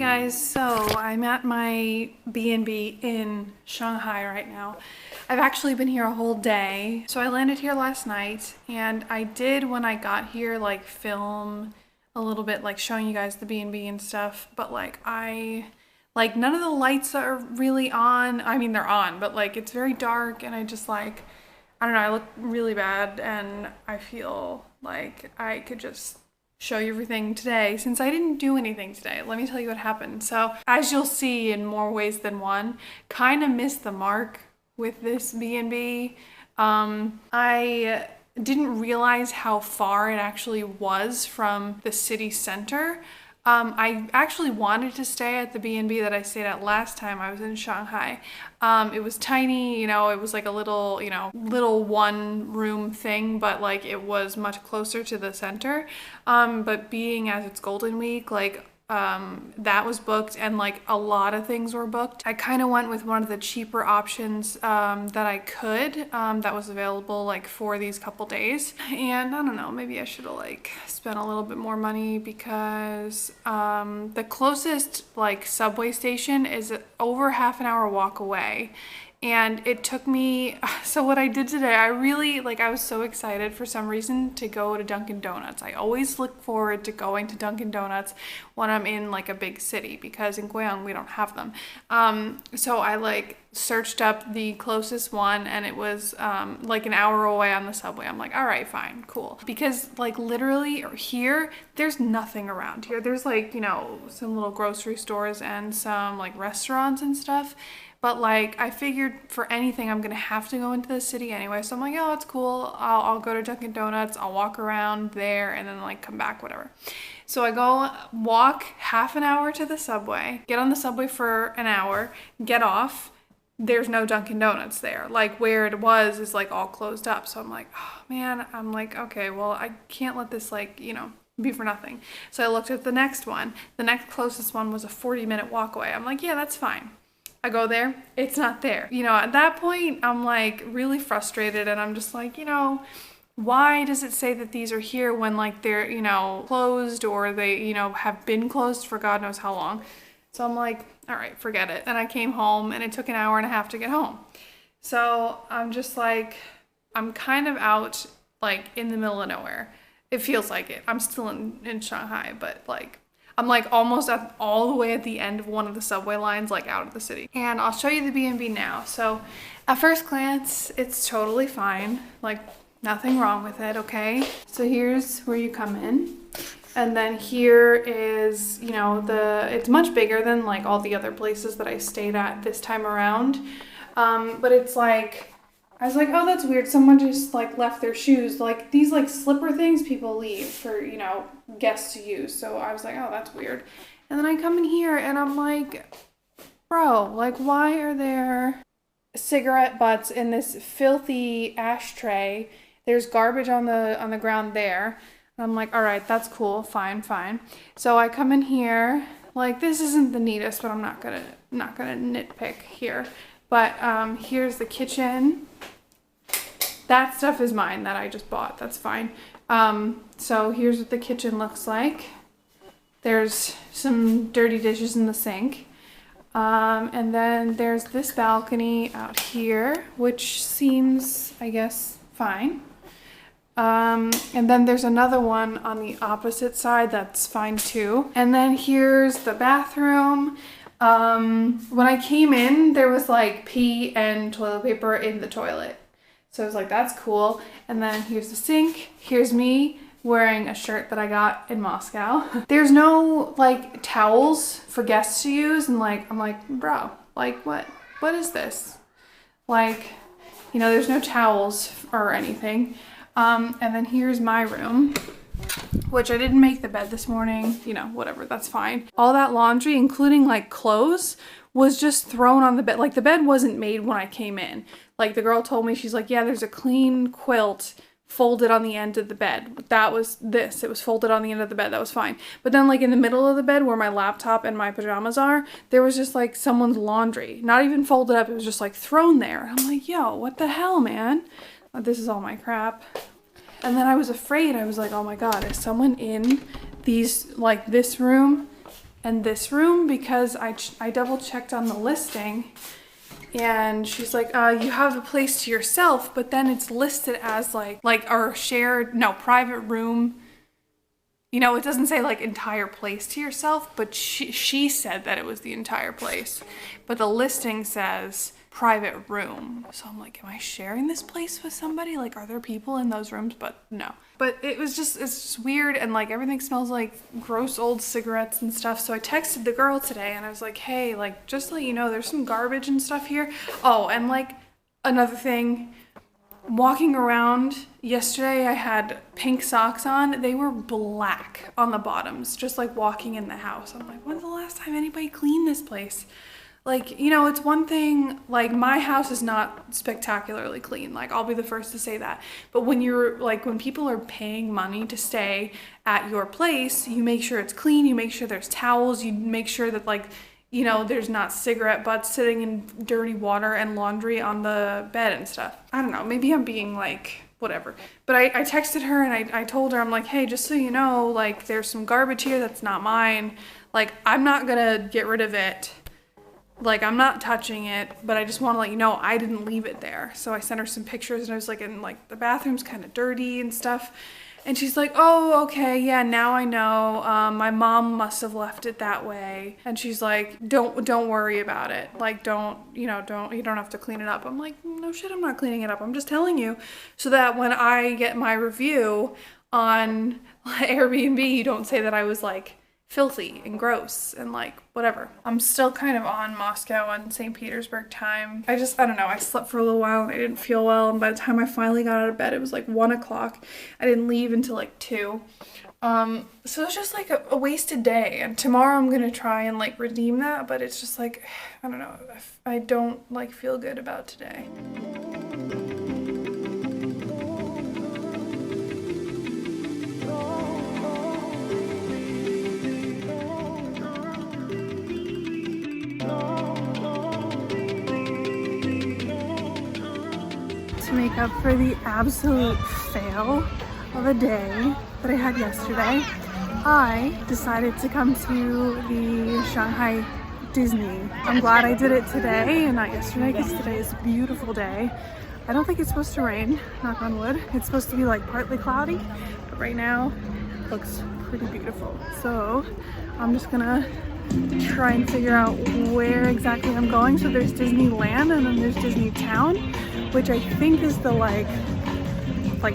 Guys, so I'm at my B&B in Shanghai right now. I've actually been here a whole day. So I landed here last night and I did, when I got here, like film a little bit, like showing you guys the B&B and stuff, but none of the lights are really on. I mean, they're on, but like it's very dark and I just I don't know, I look really bad and I feel like I could just show you everything today since I didn't do anything today. Let me tell you what happened. So as you'll see in more ways than one, kind of missed the mark with this B&B. I didn't realize how far it actually was from the city center. I actually wanted to stay at the B&B that I stayed at last time I was in Shanghai. It was tiny, it was like a little, little one room thing, but like it was much closer to the center. But being as it's Golden Week, that was booked and like a lot of things were booked. I kind of went with one of the cheaper options that I could, that was available like for these couple days. And I don't know, maybe I should have spent a little bit more money because the closest subway station is over half an hour walk away. And it took me, so what I did today, I was so excited for some reason to go to Dunkin' Donuts. I always look forward to going to Dunkin' Donuts when I'm in a big city because in Guiyang we don't have them. So I searched up the closest one and it was an hour away on the subway. I'm like, all right, fine, cool. Because literally here, there's nothing around here. There's some little grocery stores and some restaurants and stuff. But I figured for anything, I'm gonna have to go into the city anyway. So I'm like, oh, it's cool. I'll go to Dunkin' Donuts. I'll walk around there and then come back, whatever. So I go walk half an hour to the subway, get on the subway for an hour, get off. There's no Dunkin' Donuts there. Where it was is all closed up. So I'm like, oh man, I'm like, okay, well, I can't let this be for nothing. So I looked at the next one. The next closest one was a 40-minute walk away. I'm like, yeah, that's fine. I go there, it's not there. At that point, I'm really frustrated and I'm just why does it say that these are here when they're, closed or they, have been closed for God knows how long. So I'm like, all right, forget it. And I came home and it took an hour and a half to get home. So I'm just I'm kind of out in the middle of nowhere. It feels like it. I'm still in Shanghai, but I'm almost all the way at the end of one of the subway lines, out of the city. And I'll show you the B&B now. So at first glance, it's totally fine. Nothing wrong with it, okay? So here's where you come in. And then here is, it's much bigger than all the other places that I stayed at this time around. But it's I was like, oh, that's weird. Someone just left their shoes. These slipper things people leave for, guests to use. So I was like, oh, that's weird. And then I come in here and I'm like, bro, why are there cigarette butts in this filthy ashtray? There's garbage on the ground there. And I'm like, all right, that's cool. Fine. So I come in here, this isn't the neatest, but I'm not gonna nitpick here. But here's the kitchen. That stuff is mine that I just bought. That's fine. So here's what the kitchen looks like. There's some dirty dishes in the sink. And then there's this balcony out here, which seems, I guess, fine. And then there's another one on the opposite side that's fine too. And then here's the bathroom. When I came in, there was pee and toilet paper in the toilet. So I was like, that's cool. And then here's the sink. Here's me wearing a shirt that I got in Moscow. There's no towels for guests to use. And I'm like, bro, what is this? There's no towels or anything. And then here's my room, which I didn't make the bed this morning, whatever, that's fine. All that laundry, including clothes, was just thrown on the bed. The bed wasn't made when I came in. The girl told me, she's like, yeah, there's a clean quilt folded on the end of the bed. That was this. It was folded on the end of the bed. That was fine. But then in the middle of the bed where my laptop and my pajamas are, there was just someone's laundry. Not even folded up. It was just thrown there. I'm like, yo, what the hell, man? This is all my crap. And then I was afraid. I was like, oh my God, is someone in this room? and this room because I double checked on the listing, and she's like, you have the place to yourself, but then it's listed as like our shared, no, private room. You know, it doesn't say like entire place to yourself, but she said that it was the entire place. But the listing says private room. So I'm like, am I sharing this place with somebody? Like, are there people in those rooms? But no. But it's just weird, and like everything smells like gross old cigarettes and stuff. So I texted the girl today and I was like, hey, like just to let you know, there's some garbage and stuff here. Oh, and like another thing, walking around yesterday, I had pink socks on. They were black on the bottoms, just like walking in the house. I'm like, when's the last time anybody cleaned this place? Like, you know, it's one thing, like my house is not spectacularly clean. Like, I'll be the first to say that. But when you're like, when people are paying money to stay at your place, you make sure it's clean. You make sure there's towels. You make sure that, like, you know, there's not cigarette butts sitting in dirty water and laundry on the bed and stuff. I don't know, maybe I'm being like, whatever. But I texted her and I told her, I'm like, hey, just so you know, like there's some garbage here that's not mine. Like, I'm not gonna get rid of it. Like, I'm not touching it, but I just want to let you know I didn't leave it there. So I sent her some pictures and I was like, and like the bathroom's kind of dirty and stuff. And she's like, oh, okay, yeah, now I know. My mom must have left it that way. And she's like, don't worry about it. Like, you don't have to clean it up. I'm like, no shit, I'm not cleaning it up. I'm just telling you so that when I get my review on Airbnb, you don't say that I was like filthy and gross and like whatever. I'm still kind of on Moscow and St. Petersburg time. I don't know, I slept for a little while and I didn't feel well, and by the time I finally got out of bed it was like 1 o'clock. I didn't leave until like 2. So it's just like a wasted day, and tomorrow I'm gonna try and like redeem that, but it's just like, I don't know, I don't like feel good about today. To make up for the absolute fail of a day that I had yesterday, I decided to come to the Shanghai Disney. I'm glad I did it today and not yesterday, because today is a beautiful day. I don't think it's supposed to rain, knock on wood. It's supposed to be like partly cloudy, but right now it looks pretty beautiful. So I'm just gonna try and figure out where exactly I'm going. So there's Disneyland and then there's Disney Town, which I think is the like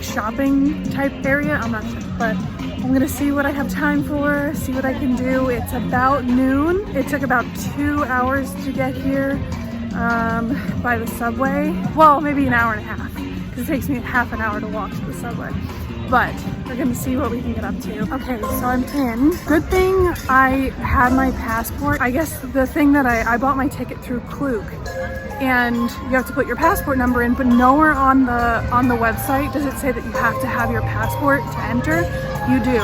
shopping type area. I'm not sure, but I'm gonna see what I have time for, see what I can do. It's about noon. It took about 2 hours to get here by the subway. Well, maybe an hour and a half, because it takes me half an hour to walk to the subway. But we're gonna see what we can get up to. Okay, so I'm in. Good thing I had my passport. I guess the thing that I bought my ticket through Klook, and you have to put your passport number in, but nowhere on the website does it say that you have to have your passport to enter. You do.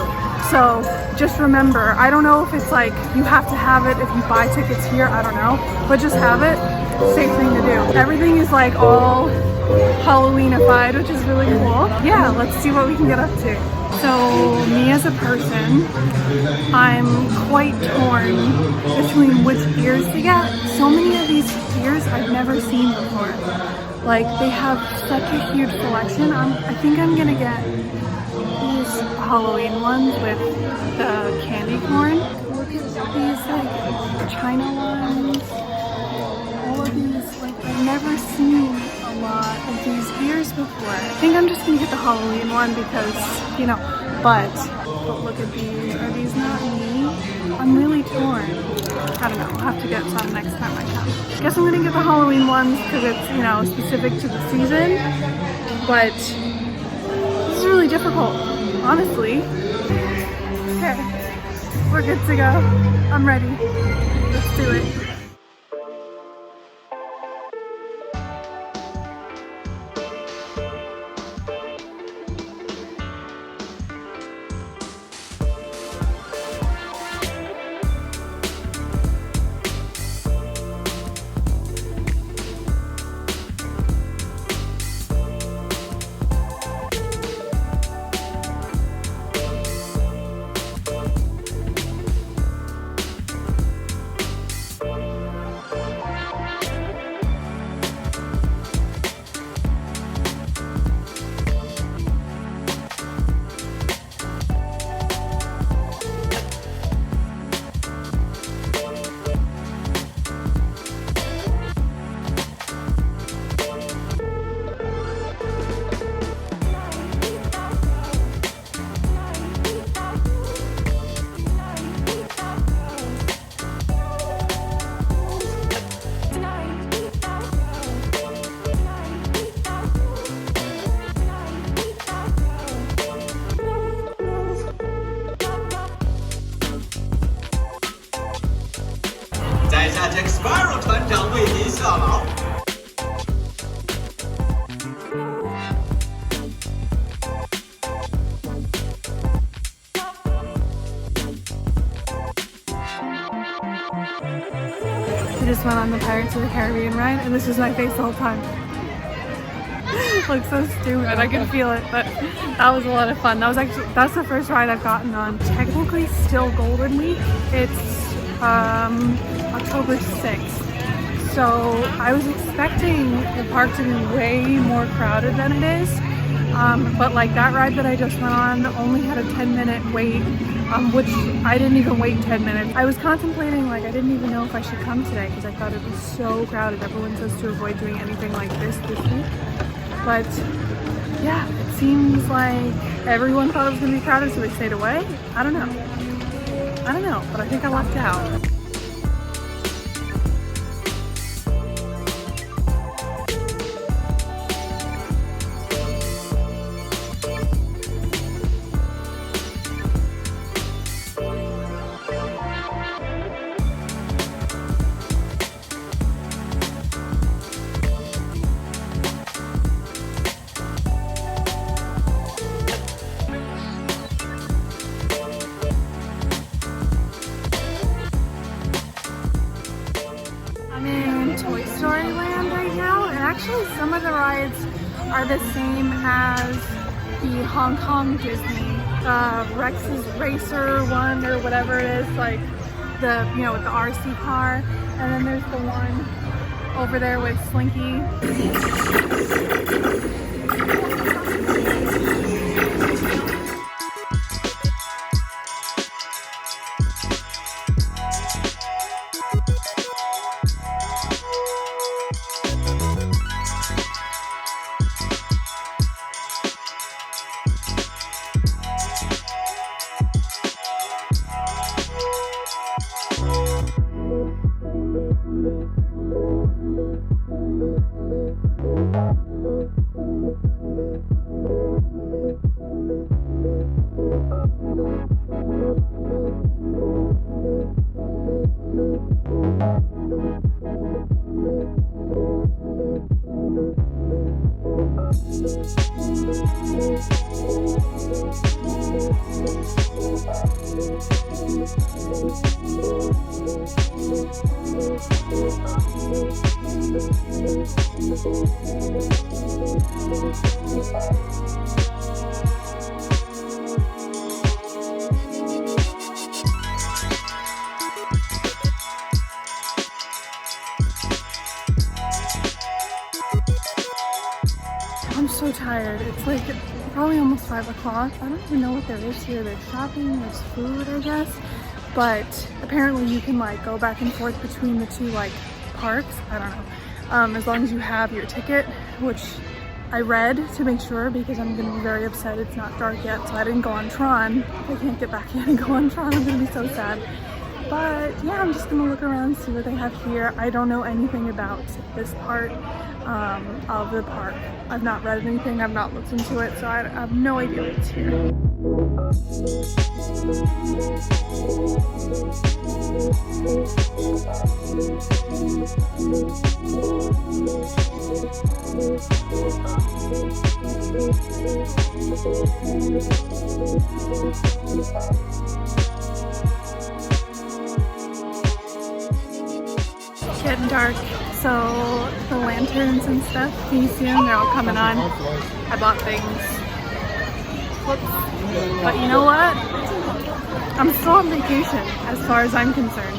So just remember, I don't know if it's like you have to have it if you buy tickets here, I don't know, but just have it. Safe thing to do. Everything is like all Halloweenified, which is really cool. Yeah, let's see what we can get up to. So me as a person, I'm quite torn between which ears to get. So many of these ears I've never seen before. Like, they have such a huge selection. I think I'm gonna get these Halloween ones with the candy corn. Look at these like China ones. All of these, like, I've never seen a lot of these ears before. I think I'm just gonna get the Halloween one because, you know, but look at these. Are these not me? I'm really torn. I don't know, I'll have to get some next time I come. I guess I'm gonna get the Halloween ones because it's, you know, specific to the season, but this is really difficult, honestly. Okay, we're good to go. I'm ready. Let's do it. 下 Jack Sparrow 团长为您效劳。I just went on the Pirates of the Caribbean ride, and this was my face the whole time. Looks so stupid. I could feel it, but that was a lot of fun. That's the first ride I've gotten on. Technically still Golden Week. It's October 6th. So I was expecting the park to be way more crowded than it is. But like that ride that I just went on only had a 10-minute wait, which I didn't even wait 10 minutes. I was contemplating, like, I didn't even know if I should come today because I thought it was so crowded. Everyone says to avoid doing anything like this week. But yeah, it seems like everyone thought it was going to be crowded, so they stayed away. I don't know, but I think I lucked out. Toy Story Land right now, and actually some of the rides are the same as the Hong Kong Disney Rex's Racer one or whatever it is, like the, you know, with the RC car, and then there's the one over there with Slinky. I'm so tired. It's like probably almost 5 o'clock. I don't even know what there is here. There's shopping, there's food, I guess. But apparently you can like go back and forth between the two like parks. I don't know. As long as you have your ticket, which I read to make sure because I'm gonna be very upset it's not dark yet. So I didn't go on Tron. If I can't get back in and go on Tron, I'm gonna be so sad. But yeah, I'm just gonna look around, see what they have here. I don't know anything about this part of the park. I've not read anything, I've not looked into it, so I have no idea what's here. It's getting dark, so the lanterns and stuff, can you see them? They're all coming on. I bought things. Whoops. But you know what? I'm still on vacation as far as I'm concerned.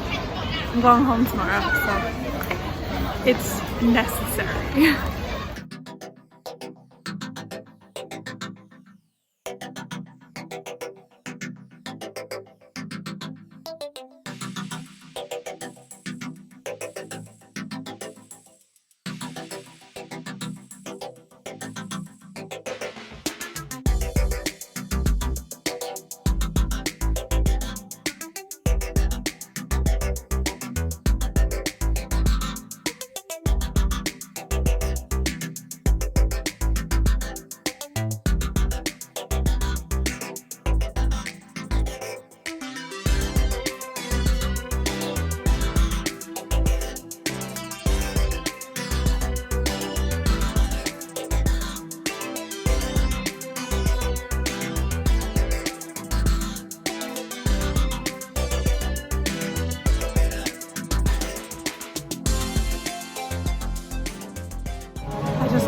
I'm going home tomorrow, so it's necessary.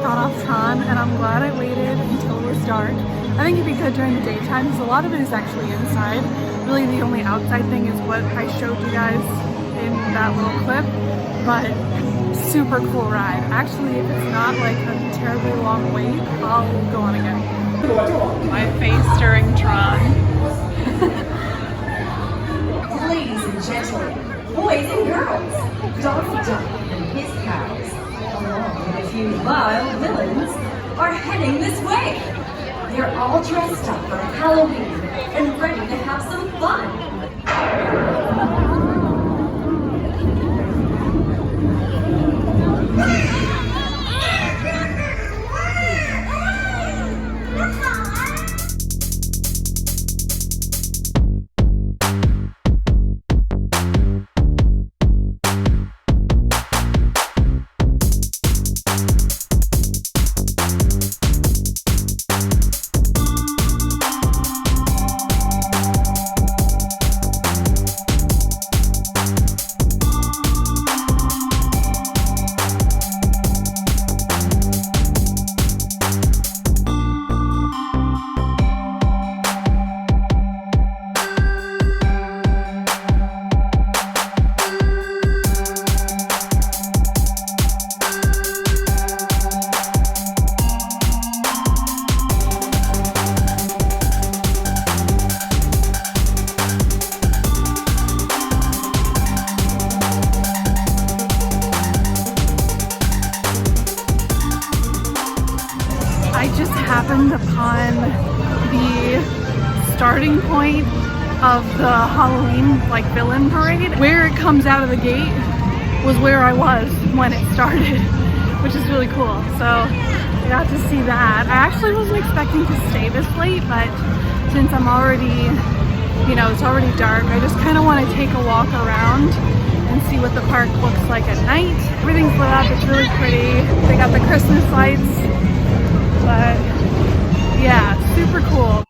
got off Tron, and I'm glad I waited until it was dark. I think it'd be good during the daytime because a lot of it is actually inside. Really the only outside thing is what I showed you guys in that little clip, but super cool ride. Actually, if it's not like a terribly long wait, I'll go on again. My face during Tron. Ladies and gentlemen, boys and girls, Daffy Duck and his pals, along with a few vile villains, are heading this way. They're all dressed up for Halloween and ready to have some fun. Happened upon the starting point of the Halloween like villain parade. Where it comes out of the gate was where I was when it started, which is really cool. So I got to see that. I actually wasn't expecting to stay this late, but since I'm already, you know, it's already dark, I just kind of want to take a walk around and see what the park looks like at night. Everything's lit up, it's really pretty. They got the Christmas lights, but yeah, super cool.